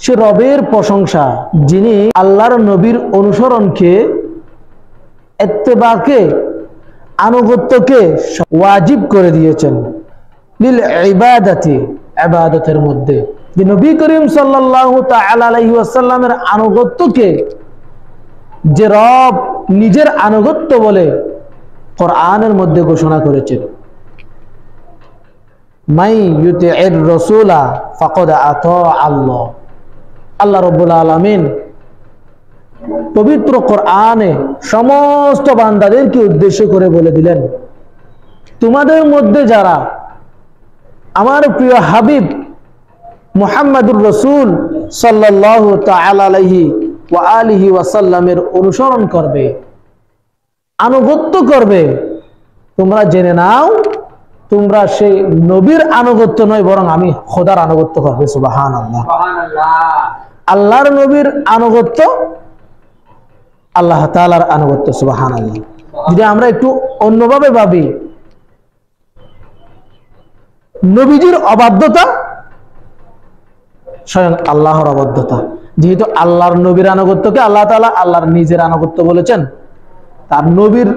সে রবের প্রশংসা যিনি আল্লাহর নবীর অনুসরণকে, ইত্তেবাকে, আনুগত্যকে ওয়াজিব করে দিয়েছেন লিল ইবাদাতি, ইবাদতের মধ্যে। যে নবী করিম সাল্লাল্লাহু তাআলা আলাইহি ওয়াসাল্লামের আনুগত্যকে যে রব নিজের আনুগত্য বলে কোরআনের মধ্যে ঘোষণা করেছেন, মাই ইউতি'র রাসূলা ফাকাদ আতা আল্লাহ। আল্লাহ রাব্বুল আলামিন পবিত্র কোরআনে সমস্ত বান্দাদেরকে উদ্দেশ্য করে বলে দিলেন, তোমাদের মধ্যে যারা আমার প্রিয় হাবিব মুহাম্মাদুর রাসূল সাল্লাল্লাহু তাআলা আলাইহি ওয়া আলিহি ওয়াসাল্লামের অনুসরণ করবে, আনুগত্য করবে, তোমরা জেনে নাও তোমরা সেই নবীর আনুগত্য নয়, বরং আমি খোদার আনুগত্য করবে। সুবহানাল্লাহ। আল্লাহর নবীর আনুগত্য, আল্লাহ তাআলার আনুগত্য। সুবহানাল্লাহ। যদি আমরা একটু অন্যভাবে ভাবি, নবীজির অবাধ্যতা স্বয়ং আল্লাহর অবাধ্যতা। যেহেতু আল্লাহর নবীর আনুগত্যকে আল্লাহ তাআলা আল্লাহর নিজের আনুগত্য বলেছেন, তার নবীর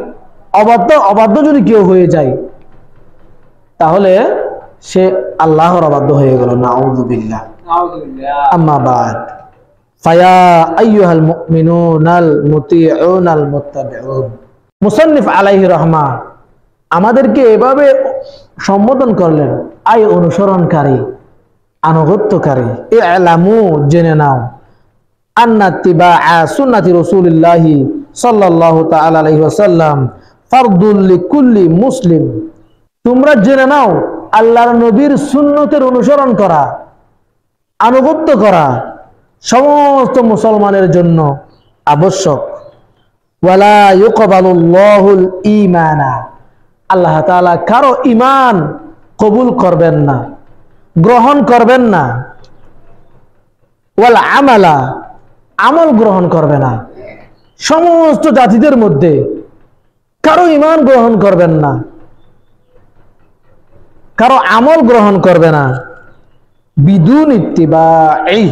অবাধ্য যদি কেউ হয়ে যায় তাহলে সে আল্লাহর অবাধ্য হয়ে গেল। নাউযুবিল্লাহ। আম্মা বাদ, ফায়া আইয়ুহাল মুমিনুনাল মুতিউনাল মুত্তাবিউন। মুসান্নিফ আলাইহি রাহমা আমাদেরকে এভাবে সম্বোধন করলেন, আই অনুসরণকারী, আনুগত্যকারী। ই'লামু, জেনে নাও, আন্না ইত্তিবাআ সুন্নাতি রাসূলিল্লাহি সাল্লাল্লাহু তাআলা আলাইহি ওয়াসাল্লাম ফারদুল লিকুল্লি মুসলিম। তোমরা জেনে নাও আল্লাহর নবীর সুন্নতের অনুসরণ করা, আনুগত্য করা সমস্ত মুসলমানের জন্য আবশ্যক। ওয়ালা ইউকবালুল্লাহুল ঈমানা, আল্লাহ তাআলা কারো ঈমান কবুল করবেন না, গ্রহণ করবেন না। ওয়াল আমালা, আমল গ্রহণ করবে না। সমস্ত জাতিদের মধ্যে কারো ঈমান গ্রহণ করবেন না, কারো আমল গ্রহণ করবে না। বিদুন ইত্তিবাই,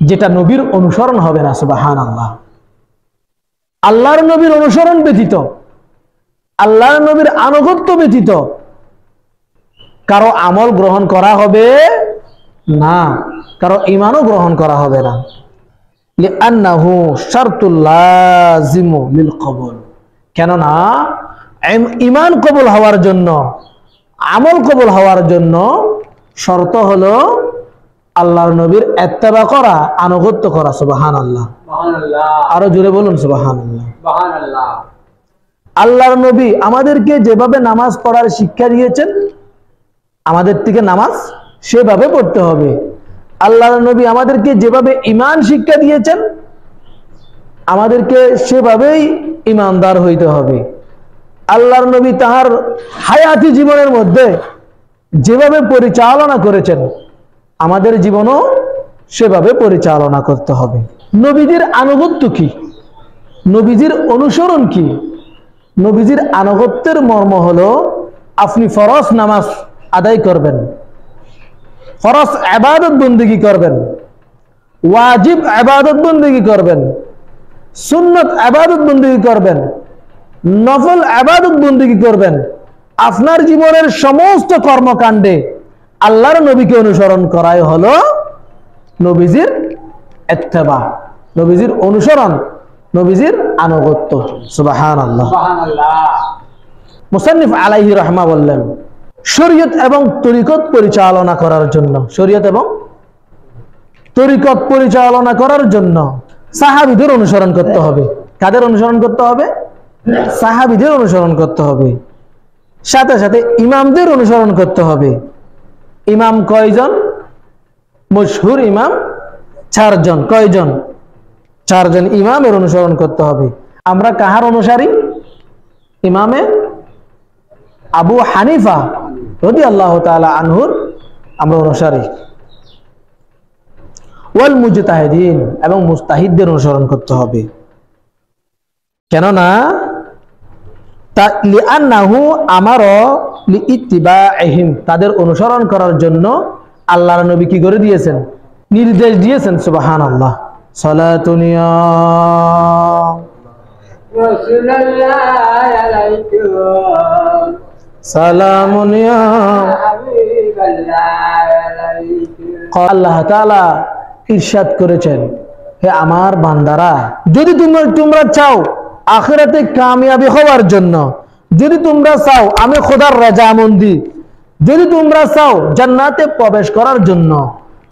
যেটা নবীর অনুসরণ হবে না। সুবহানাল্লাহ। আল্লাহর নবীর অনুসরণ ব্যতীত, আল্লাহর নবীর আনুগত্য ব্যতীত কারো আমল গ্রহণ করা হবে না, কারো ঈমানও গ্রহণ করা হবে না। লিআন্নাহু শারতুল লাযিমু লিল কবুল, কেননা ঈমান কবুল হওয়ার জন্য, আমল কবুল হওয়ার জন্য শর্ত হলো আল্লাহর নবীর ইত্তেবা করা, আনুগত্য করা। সুবহানাল্লাহ। আরো জোরে বলুন সুবহানাল্লাহ। আল্লাহর নবী আমাদেরকে যেভাবে নামাজ পড়ার শিক্ষা দিয়েছেন, আমাদের থেকে নামাজ সেভাবে পড়তে হবে। আল্লাহর নবী আমাদেরকে যেভাবে ঈমান শিক্ষা দিয়েছেন, আমাদেরকে সেভাবেই ঈমানদার হইতে হবে। আল্লাহর নবী তাহার হায়াতি জীবনের মধ্যে যেভাবে পরিচালনা করেছেন, আমাদের জীবনও সেভাবে পরিচালনা করতে হবে। নবীজির আনুগত্য কি, নবীজির অনুসরণ কি? নবীজির আনুগত্যের মর্ম হলো, আপনি ফরজ নামাজ আদায় করবেন, ফরজ ইবাদত বন্দেগী করবেন, ওয়াজিব ইবাদত বন্দেগী করবেন, সুন্নত ইবাদত বন্দেগী করবেন, নফল ইবাদত বন্দেগী করবেন। আপনার জীবনের সমস্ত কর্মকাণ্ডে আল্লাহর নবীকে অনুসরণ করাই হলো নবীজির ইত্তেবা, নবীজির অনুসরণ, নবীজির আনুগত্য। সুবহানাল্লাহ। মুসান্নিফ আলাইহি রাহমা বললেন, শরীয়ত এবং তরিকত পরিচালনা করার জন্য, শরীয়ত এবং তরিকত পরিচালনা করার জন্য সাহাবীদের অনুসরণ করতে হবে। কাদের অনুসরণ করতে হবে? সাহাবীদের অনুসরণ করতে হবে। সাথে সাথে ইমামদের অনুসরণ করতে হবে। ইমাম কয়জন? মশহুর ইমাম চারজন। কয়জন? চারজন ইমামের অনুসরণ করতে হবে। আমরা কাহার অনুসারী? ইমামে আবু হানিফা রাদিয়াল্লাহু তাআলা আনহুর আমরা অনুসারী। ওয়াল মুজতাহিদিন, এবং মুজতাহিদদের অনুসরণ করতে হবে। কেননা লিআন্নাহু আমারা লিইত্তিবাইহিম, তাদের অনুসরণ করার জন্য আল্লাহর নবী কি করে দিয়েছেন? নির্দেশ দিয়েছেন। সুবহানাল্লাহ। সালাতুন ইয়া রাসূলুল্লাহ আলাইকুম, সালামুন ইয়া হাবিবাল্লাহ আলাইকুম। আল্লাহ তাআলা ইরশাদ করেছেন, হে আমার বান্দারা, যদি তোমরা চাও আখিরাতে কামিয়াবি হওয়ার জন্য, যদি তোমরা চাও আমি খোদার রাজামন্দি, যদি তোমরা চাও জান্নাতে প্রবেশ করার জন্য,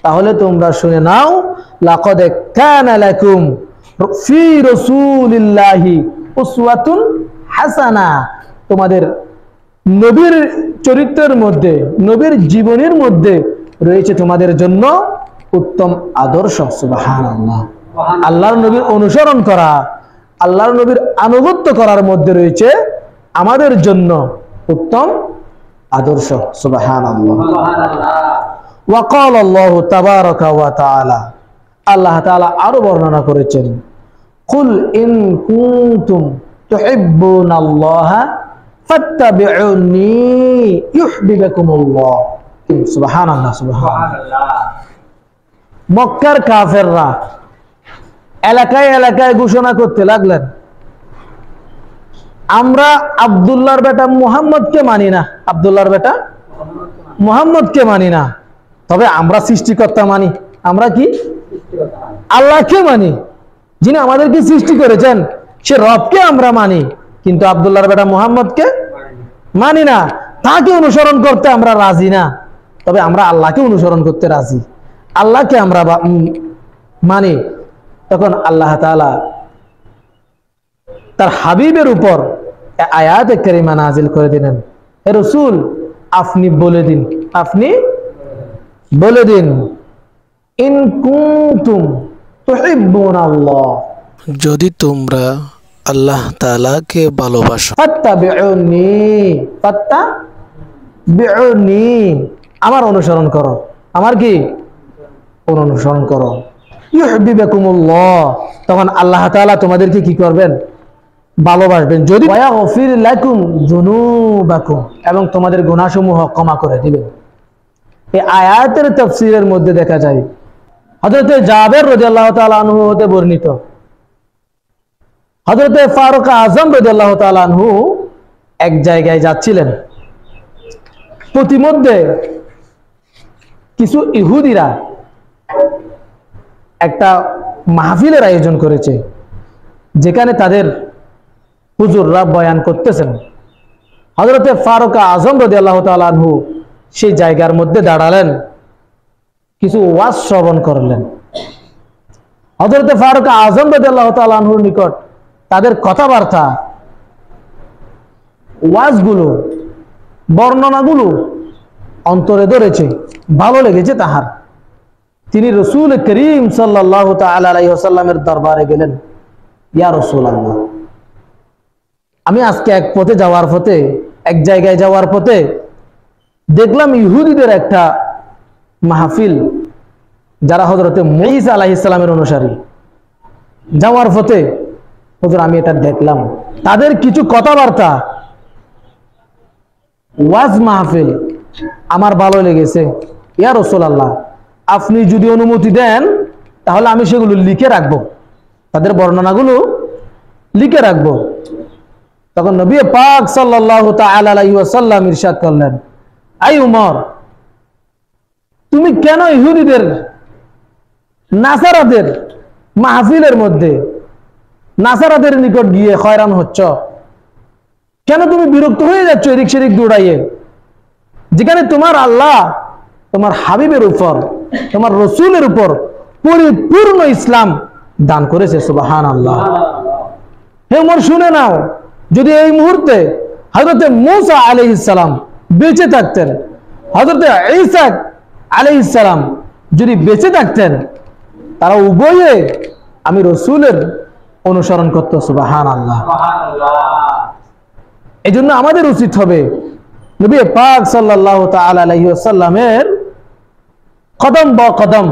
তাহলে তোমরা শুনে নাও, লাকাদ কানা লাকুম ফি রাসূলিল্লাহি উসওয়াতুন হাসানা। তোমাদের নবীর চরিত্রের মধ্যে, নবীর জীবনের মধ্যে রয়েছে তোমাদের জন্য উত্তম আদর্শ। সুবহানাল্লাহ। আল্লাহর নবীর অনুসরণ করা, আল্লাহর নবীর আনুগত্য করার মধ্যে রয়েছে আমাদের জন্য উত্তম আদর্শ। সুবহানাল্লাহ। ওয়া ক্বালা আল্লাহু তাবারাকা ওয়া তাআলা, আল্লাহ তাআলা আরো বর্ণনা করেছেন, কুল ইন কুনতুম তুহিব্বুনাল্লাহা ফাত্তাবিউনি ইউহিব্বুকুমুল্লাহ। সুবহানাল্লাহ, সুবহানাল্লাহ। মক্কার কাফেররা এলাকায় এলাকায় ঘোষণা করতে লাগলেন, আমরা আব্দুল্লাহর বেটা মুহাম্মদকে মানি না, আব্দুল্লাহর বেটা মুহাম্মদকে মানি না, তবে আমরা সৃষ্টিকর্তা মানি। আমরা কি? আল্লাহকে মানি, যিনি আমাদেরকে সৃষ্টি করেছেন, সে রবকে আমরা মানি, কিন্তু আব্দুল্লাহর বেটা মুহাম্মদকে মানি না। তাকে অনুসরণ করতে আমরা রাজি না, তবে আমরা আল্লাহকে অনুসরণ করতে রাজি, আল্লাহকে আমরা মানি। তখন আল্লাহ তাআলা তার হাবিবের উপর আয়াতে কারিমা নাজিল করে দিলেন, হে রাসূল আপনি বলে দিন, আপনি বলে দিন, ইন কুনতুম তুহিব্বুনাল্লাহ, যদি তোমরা আল্লাহ তাআলাকে ভালোবাসো, ফাত্তাবিউনি, ফাত্তাবিউনি, আমার অনুসরণ করো, আমার কি? অনুসরণ করো। ইউহিব্বুকুমুল্লাহ, তখন আল্লাহ তাআলা তোমাদেরকে কি করবেন? ভালোবাসবেন। যদি ওয়াগফির লাকুম যুনুবাকুম, এবং তোমাদের গুনাহসমূহ ক্ষমা করে দিবেন। এই আয়াতের তাফসীরের মধ্যে দেখা যায়, হযরত জাবের রাদিয়াল্লাহু তাআলা আনহু হতে বর্ণিত, হযরত ফারুক আযম রাদিয়াল্লাহু তাআলা আনহু এক জায়গায় যাচ্ছিলেন, প্রতিমধ্যে কিছু ইহুদিরা একটা মাহফিলের আয়োজন করেছে, যেখানে তাদের হুজুররা বয়ান করতেছেন। হযরত ফারুক আযম রাদিয়াল্লাহু তাআলা আনহু সেই জায়গার মধ্যে দাঁড়ালেন, কিছু ওয়াজ শ্রবণ করলেন। হযরত ফারুক আযম রাদিয়াল্লাহু তাআলা আনহুর নিকট তাদের কথাবার্তা, ওয়াজগুলো, বর্ণনাগুলো অন্তরে ধরেছে, ভালো লেগেছে তাহার। তিনি রাসূল করিম সাল্লাল্লাহু তাআলা আলাইহি ওয়াসাল্লামের দরবারে গেলেন, ইয়া রাসূলুল্লাহ, আমি আজকে এক জায়গায় যাওয়ার পথে দেখলাম ইহুদিদের একটা মাহফিল, যারা হযরতে ঈসা আলাইহিস সালামের অনুসারী। যাওয়ার পথে হুজুর আমি এটা দেখলাম, তাদের কিছু কথাবার্তা, ওয়াজ মাহফিল আমার ভালো লেগেছে। ইয়া রাসূলুল্লাহ, আপনি যদি অনুমতি দেন তাহলে আমি সেগুলো লিখে রাখবো, তাদের বর্ণনাগুলো লিখে রাখবো। তখন নবী পাক সাল্লাল্লাহু তাআলা আলাইহি ওয়াসাল্লাম ইরশাদ করলেন, আই উমর, তুমি কেন ইহুদিদের, নাসারাদের মাহফিলের মধ্যে নাসারাদের নিকট গিয়ে হয়রান হচ্ছ? কেন তুমি বিরক্ত হয়ে যাচ্ছ এদিক সেদিক দৌড়াইয়ে, যেখানে তোমার আল্লাহ তোমার হাবিবের উপর, তোমার রসুলের উপর পরিপূর্ণ ইসলাম দান করেছে। সুবহানাল্লাহ। হে ওমর, শুনে নাও, যদি এই মুহূর্তে হযরতে মূসা আলাইহিস সালাম বেঁচে থাকতেন, হযরতে ঈসা আলাইহিস সালাম যদি বেঁচে থাকতেন, তারা উভয়ে আমি রসুলের অনুসরণ করত। সুবহানাল্লাহ। এই জন্য আমাদের উচিত হবে নবী পাক সাল্লাল্লাহু তাআলা আলাইহি ওয়াসাল্লামের কদম বা কদম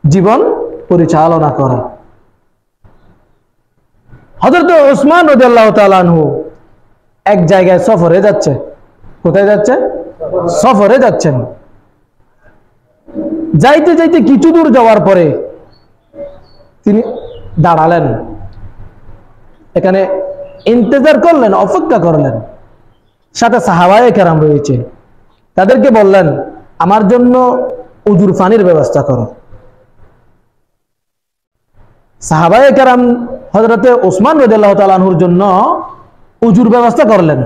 জীবন পরিচালনা করা। হযরত উসমান রাদিয়াল্লাহু তাআলা আনহু এক জায়গায় সফরে যাচ্ছে। কোথায় যাচ্ছে? সফরে যাচ্ছেন। যাইতে যাইতে কিছু দূর যাওয়ার পরে তিনি দাঁড়ালেন, এখানে ইন্তজার করলেন, অপেক্ষা করলেন। সাথে সাহাবায়ে কেরাম রয়েছে, তাদেরকে বললেন আমার জন্য উজুর পানির ব্যবস্থা করো। সাহাবায়ে কেরাম হযরতে ওসমান রাদিয়াল্লাহু তাআলা আনহুর জন্য উজুর ব্যবস্থা করলেন।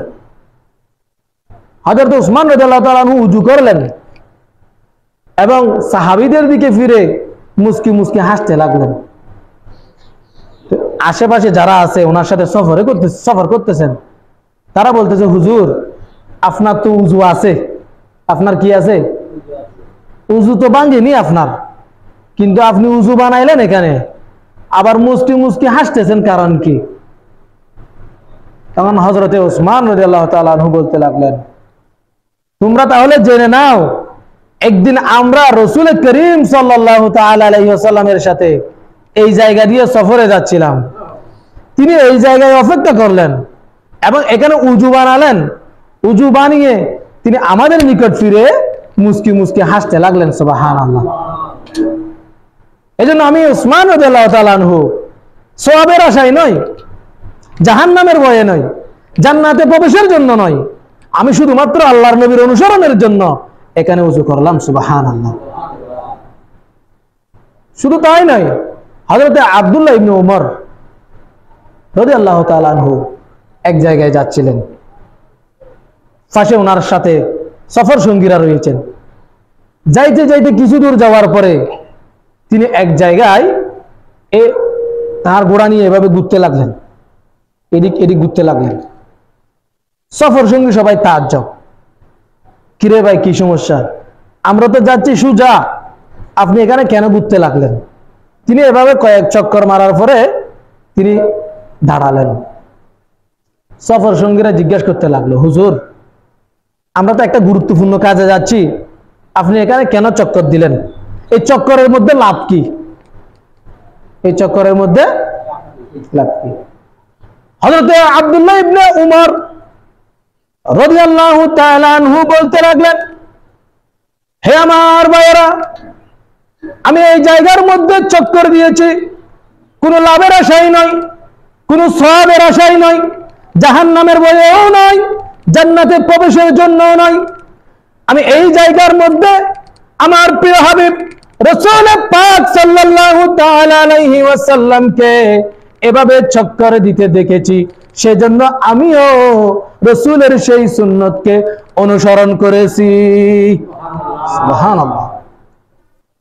হযরত ওসমান রাদিয়াল্লাহু তাআলা আনহু উজু করলেন এবং সাহাবীদের দিকে ফিরে মুস্কি মুস্কি হাসতে লাগলেন। আশেপাশে যারা আছে ওনার সাথে সফর করতেছেন, তারা বলতেছে হুজুর আপনার তো উজু আছে, আপনার কি আছে? উজু তো ভাঙেনি আপনার, কিন্তু আপনি উজু বানাইলেন এখানে, আবার মুস্কি মুস্কি হাসতেছেন, কারণ কি? তখন হযরতে ওসমান রাদিয়াল্লাহু তাআলা আনহু বলতে লাগলেন, তোমরা তাহলে জেনে নাও একদিন আমরা রাসূল করিম সাল্লাল্লাহু তাআলা আলাইহি ওয়াসাল্লামের সাথে এই জায়গা দিয়ে সফরে যাচ্ছিলাম, তিনি এই জায়গায় অপেক্ষা করলেন এবং এখানে উজু বানালেন। উজু বানিয়ে তিনি আমাদের নিকট ফিরে মুস্কি মুস্কি হাসতে লাগলেন। সুবহানাল্লাহ। এজন্য আমি ওসমান রাদিয়াল্লাহু তাআলা আনহু সওয়াবের আশায় নয়, জাহান্নামের ভয়ে নয়, জান্নাতে প্রবেশের জন্য নয়, আমি শুধুমাত্র আল্লাহর নবীর অনুসরণের জন্য এখানে উজু করলাম। সুবহানাল্লাহ। শুধু তাই নয়, হযরতে আব্দুল্লাহ ইবনে উমর রাদিয়াল্লাহু তাআলা আনহু এক জায়গায় যাচ্ছিলেন, পাশে ওনার সাথে সফর সঙ্গীরা রয়েছেন। যাইতে যাইতে কিছু দূর যাওয়ার পরে তিনি এক জায়গায় তার ঘোড়া নিয়ে এভাবে ঘুরতে লাগলেন, এদিক এদিক ঘুরতে লাগলেন। সফর সঙ্গী সবাই তাজ্জব, কিরে ভাই কি সমস্যা? আমরা তো যাচ্ছি সুজা, আপনি এখানে কেন ঘুরতে লাগলেন? তিনি এভাবে কয়েক চক্কর মারার পরে তিনি দাঁড়ালেন। সফর সঙ্গীরা জিজ্ঞাসা করতে লাগলো, হুজুর আমরা তো একটা গুরুত্বপূর্ণ কাজে যাচ্ছি, আপনি এখানে কেন চক্কর দিলেন? এই চক্করের মধ্যে লাভ কি? এই চক্করের মধ্যে লাভ কি? হযরতে আব্দুল্লাহ ইবনে উমর রাদিয়াল্লাহু তাআলা আনহু বলতে লাগলেন, হে আমার ভাইয়েরা, আমি এই জায়গার মধ্যে চক্কর দিয়েছি কোনো লাভের আশাই নয়, কোনো সওয়াবের আশাই নয়, জাহান্নামের ভয়েও নয়, জান্নাতে প্রবেশের জন্যও নয়। আমি এই জায়গার মধ্যে আমার প্রিয় হাবিব রাসূল পাক সাল্লাল্লাহু তাআলা আলাইহি ওয়াসাল্লামকে এভাবে চক্কর দিতে দেখেছি, সেজন্য আমিও রাসূলের সেই সুন্নতকে অনুসরণ করেছি। সুবহানাল্লাহ।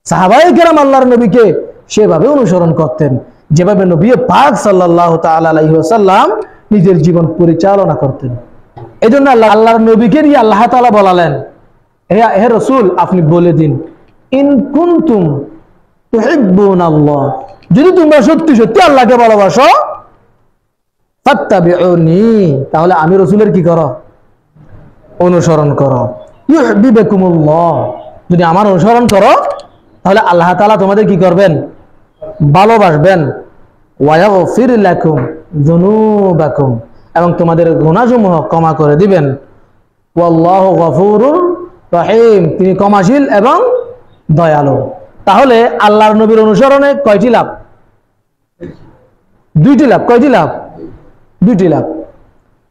সাহাবায়ে কেরাম আল্লাহর নবীকে সেভাবে অনুসরণ করতেন যেভাবে নবী পাক সাল্লাল্লাহু তাআলা আলাইহি ওয়াসাল্লাম নিজের জীবন পরিচালনা করতেন। এজন্য আল্লাহর নবীকে নিয়ে আল্লাহ তাআলা বলালেন, হে রাসূল আপনি বলে দিন, ইন কুনতুম তুহিব্বুনাল্লাহ, যদি তোমরা সত্যি সত্যি আল্লাহকে ভালোবাসো, ফাত্তাবিউনি, তাহলে আমি রাসূলের কি করো? অনুসরণ করো। ইউহিব্বুকুমুল্লাহ, যদি আমার অনুসরণ করো তাহলে আল্লাহ তাআলা তোমাদের কি করবেন? ভালোবাসবেন। ওয়া ইয়াগফির লাকুম যুনুবাকুম, এবং তোমাদের গুনাহসমূহ ক্ষমা করে দিবেন। ওয়াল্লাহু গফুরুর রহিম, তিনি ক্ষমাশীল এবং দয়ালু। তাহলে আল্লাহর নবীর অনুসরণে কয়টি লাভ? দুইটি লাভ। কয়টি লাভ? দুইটি লাভ।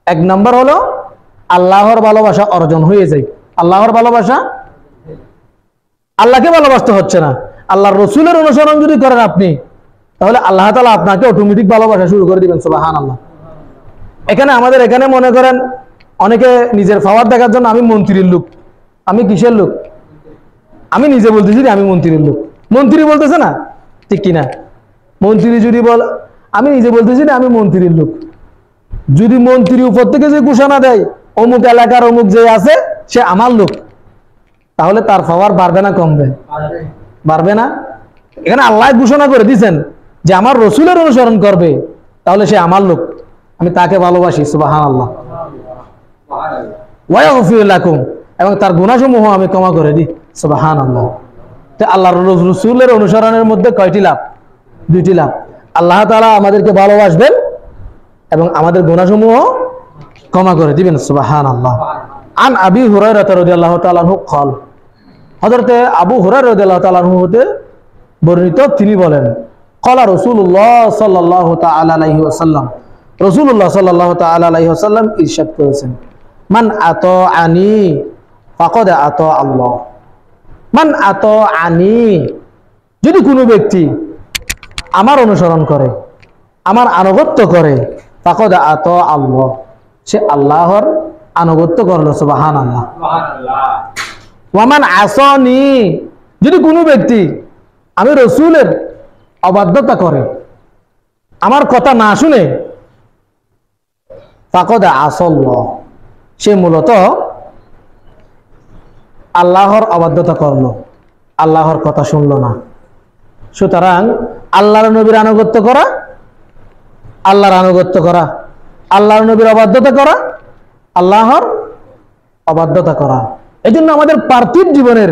এক নম্বর হলো আল্লাহর ভালোবাসা অর্জন হয়ে যায়। আল্লাহর ভালোবাসা, আল্লাহকে ভালোবাসতে হচ্ছে না, আল্লাহর রাসূলের অনুসরণ যদি করেন আপনি, তাহলে আল্লাহ তাআলা আপনাকে অটোমেটিক ভালোবাসা শুরু করে দিবেন। সুবহানাল্লাহ। আমাদের এখানে মনে করেন অনেকে নিজের পাওয়ার দেখার জন্য আমি মন্ত্রীর লোক, আমি কিসের লোক? আমি নিজে বলতেছি আমি মন্ত্রীর লোক, মন্ত্রী বলতেছে না, ঠিক কিনা? মন্ত্রী যদি বল, আমি নিজে বলতেছি না আমি মন্ত্রীর লোক। যদি মন্ত্রী উপর থেকে যে ঘোষণা দেয় অমুক এলাকার অমুক যে আছে সে আমার লোক, তাহলে তার পাওয়ার বাড়বে না কমবে? বাড়বে না। এখানে আল্লাহ ঘোষণা করে দিয়েছেন যে আমার রাসূলের অনুসরণ করবে, তাহলে সে আমার লোক, আমি তাকে ভালোবাসি। সুবহানাল্লাহ। ওয়া ইয়াগফির লাকুম, এবং তার গুনাহসমূহ আমি ক্ষমা করে দিই। সুবহানাল্লাহ। তো আল্লাহর রাসূলের অনুসরণের মধ্যে কয়টি লাভ? দুইটি লাভ। আল্লাহ তাআলা আমাদেরকে ভালোবাসবেন এবং আমাদের গুনাহসমূহ ক্ষমা করে দিবেন। সুবহানাল্লাহ। আন আবি হুরায়রা রাদিয়াল্লাহু তাআলা আনহু قال হযরতে আবু হুরায়রা রাদিয়াল্লাহু তাআলা আনহু হতে বর্ণিত, তিনি বলেন ক্বালা রাসূলুল্লাহ সাল্লাল্লাহু তাআলা আলাইহি ওয়াসাল্লাম, রাসূলুল্লাহ সাল্লাল্লাহু তাআলা আলাইহি ওয়াসাল্লাম ইরশাদ করেছেন, মান আতাআনি ফাকাদ আতা আল্লাহ। মান আতাআনি, যদি কোনো ব্যক্তি আমার অনুসরণ করে, আমার আনুগত্য করে, ফাকাদ আতা আল্লাহ, সে আল্লাহর আনুগত্য করলো। সুবহানাল্লাহ। ওয়ামান আসানি, যদি কোনো ব্যক্তি আমি রাসূলের অবাধ্যতা করে, আমার কথা না শুনে, ফাকাদ আসাল্লাহ, সে মূলত আল্লাহর অবাধ্যতা করলো, আল্লাহর কথা শুনলো না। সুতরাং আল্লাহর নবীর আনুগত্য করা, আল্লাহর আনুগত্য করা, আল্লাহর নবীর অবাধ্যতা করা, আল্লাহর অবাধ্যতা করা। এই জন্য আমাদের পার্থিব জীবনের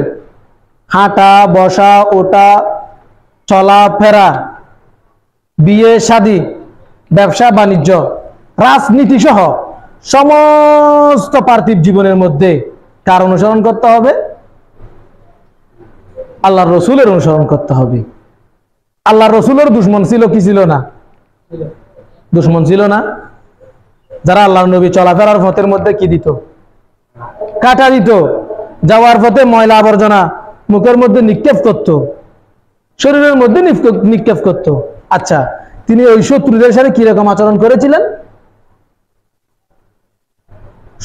হাঁটা বসা ওঠা চলাফেরা, বিয়ে শাদী, ব্যবসা বাণিজ্য, রাজনীতি সহ সমস্ত পার্থিব জীবনের মধ্যে কার অনুসরণ করতে হবে? আল্লাহর রসুলের অনুসরণ করতে হবে। আল্লাহর রসুলের দুশ্মন ছিল কি ছিল না? দুশ্মন ছিল না? যারা আল্লাহর নবী চলাফেরার পথের মধ্যে কি দিত? কাটা দিত, যাওয়ার পথে ময়লা আবর্জনা মুখের মধ্যে নিক্ষেপ করত, শরীরের মধ্যে নিক্ষেপ করত। আচ্ছা, তিনি ওই শত্রুদের সাথে কিরকম আচরণ করেছিলেন?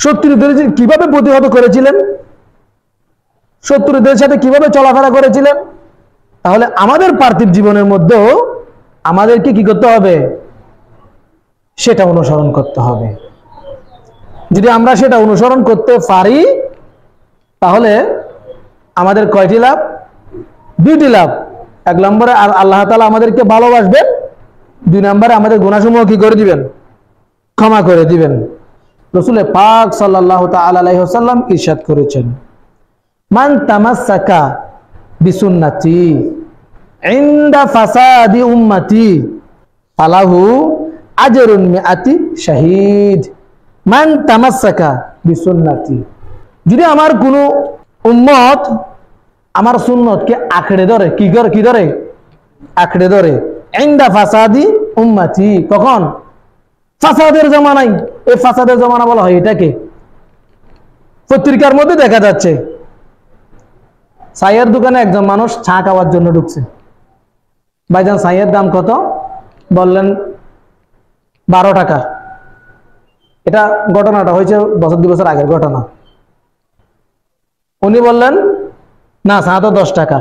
শত্রুদের কিভাবে প্রতিহত করেছিলেন? শত্রুদের সাথে কিভাবে চলাফেরা করেছিলেন? তাহলে আমাদের পার্থিব জীবনের মধ্যেও আমাদেরকে কি করতে হবে? সেটা অনুসরণ করতে হবে। যদি আমরা সেটা অনুসরণ করতে পারি, তাহলে আমাদের কয়টি লাভ? দুইটি লাভ। এক নম্বরে আল্লাহ তাআলা আমাদেরকে ভালোবাসবেন, দুই নম্বরে আমাদের গুনাহসমূহ কি করে দিবেন? ক্ষমা করে দিবেন। রাসূল পাক সাল্লাল্লাহু তাআলা আলাইহি ওয়াসাল্লাম ইরশাদ করেছেন, মান তামাসসাকা বিসুন্নতি ইনদা ফাসাদি উম্মতি ফালাহু আজরুন মিআতি শাহীদ। মান তামাসসাকা বিসুন্নতি, যদি আমার কোনো উম্মত আমার সুন্নতকে আঁকড়ে ধরে, কি ধরে? আঁকড়ে ধরে। ইনদা ফাসাদি উম্মতি, কখন? ফাসাদের জামানায়। এই ফাসাদের জামানা বলা হয় এটাকে। পত্রিকার মধ্যে দেখা যাচ্ছে চায়ের দোকানে একজন মানুষ চা খাওয়ার জন্য ঢুকছে। ভাইজান চায়ের দাম কত? বললেন 12 টাকা। এটা ঘটনাটা হয়েছে বছর 2 বছর আগের ঘটনা। উনি বললেন না, চা তো 10 টাকা।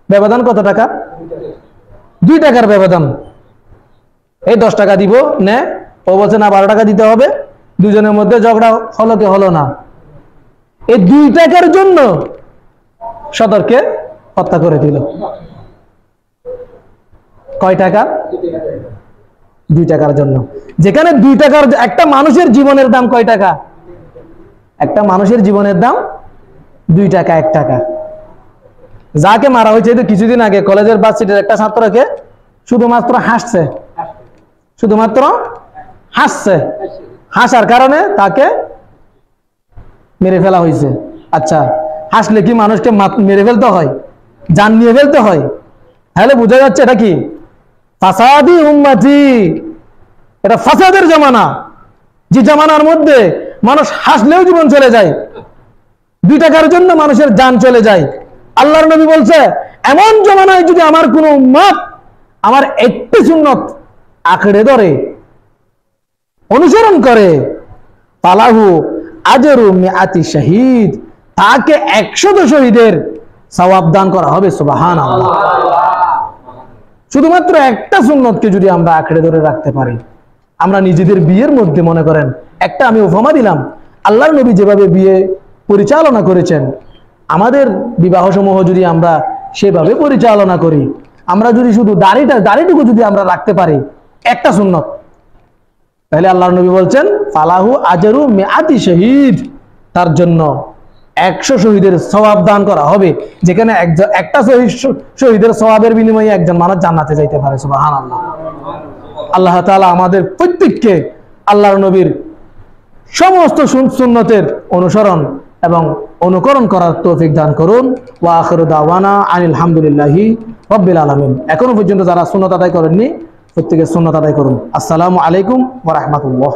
ব্যবধান কত টাকা? 2 টাকার ব্যবধান। এই 10 টাকা দিব নে, ও বলছে না 12 টাকা দিতে হবে। দুজনের মধ্যে ঝগড়া হলো কি হলো না? এই 2 টাকার জন্য সদরকে হত্যা করে দিল। কয় টাকা? 2 টাকার জন্য। যেখানে 2 টাকার, একটা মানুষের জীবনের দাম কয় টাকা? একটা মানুষের জীবনের দাম 2 টাকা, 1 টাকা। যাকে মারা হয়েছে কিছুদিন আগে কলেজের ভার্সিটির একটা ছাত্রকে শুধুমাত্র হাসছে, শুধুমাত্র হাসছে, হাসার কারণে তাকে মেরে ফেলা হয়েছে। আচ্ছা, হাসলে কি মানুষকে মেরে ফেলতে হয়? জান নিয়ে ফেলতে হয়? তাহলে বোঝা যাচ্ছে এটা কি? ফাসাদি উম্মতি। এটা ফাসাদের জামানা, যে জামানার মধ্যে মানুষ হাসলেও জীবন চলে যায়, 2 টাকার জন্য মানুষের জান চলে যায়। আল্লাহর নবী বলছে, এমন জামানায় যদি আমার কোন উম্মত আমার একটি সুন্নত আঁকড়ে ধরে, অনুসরণ করে, ফালাহু আজরু মিআতি শাহীদ, তাকে 100 শহীদের সওয়াব দান করা হবে। সুবহানাল্লাহ। শুধুমাত্র একটা সুন্নতকে যদি আমরা আঁকড়ে ধরে রাখতে পারি, আমরা নিজেদের বিয়ের মধ্যে মনে করেন, একটা আমি উপমা দিলাম, আল্লাহর নবী যেভাবে বিয়ে পরিচালনা করেছেন, আমাদের বিবাহ সমূহ যদি আমরা সেভাবে পরিচালনা করি, আমরা যদি শুধু দাড়িটুকু যদি আমরা রাখতে পারি, একটা সুন্নত, তাহলে আল্লাহর নবী বলছেন ফালাহু আজরু মিআতি শহীদ, তার জন্য 100 শহীদের সওয়াব দান করা হবে। যেখানে একটা শহীদের সওয়াবের বিনিময়ে একজন মানুষ জান্নাতে যাইতে পারে। সুবহানাল্লাহ। আল্লাহ তাআলা আমাদের প্রত্যেককে আল্লাহর নবীর সমস্ত সুন্নতের অনুসরণ এবং অনুকরণ করার তৌফিক দান করুন। ওয়া আখিরু দাওয়ানা আনিল হামদুলিল্লাহি রাব্বিল আলামিন। এখনো পর্যন্ত যারা সুন্নাত আদায় করেননি প্রত্যেকে সুন্নাত আদায় করুন। আসসালামু আলাইকুম ওয়া রাহমাতুল্লাহ।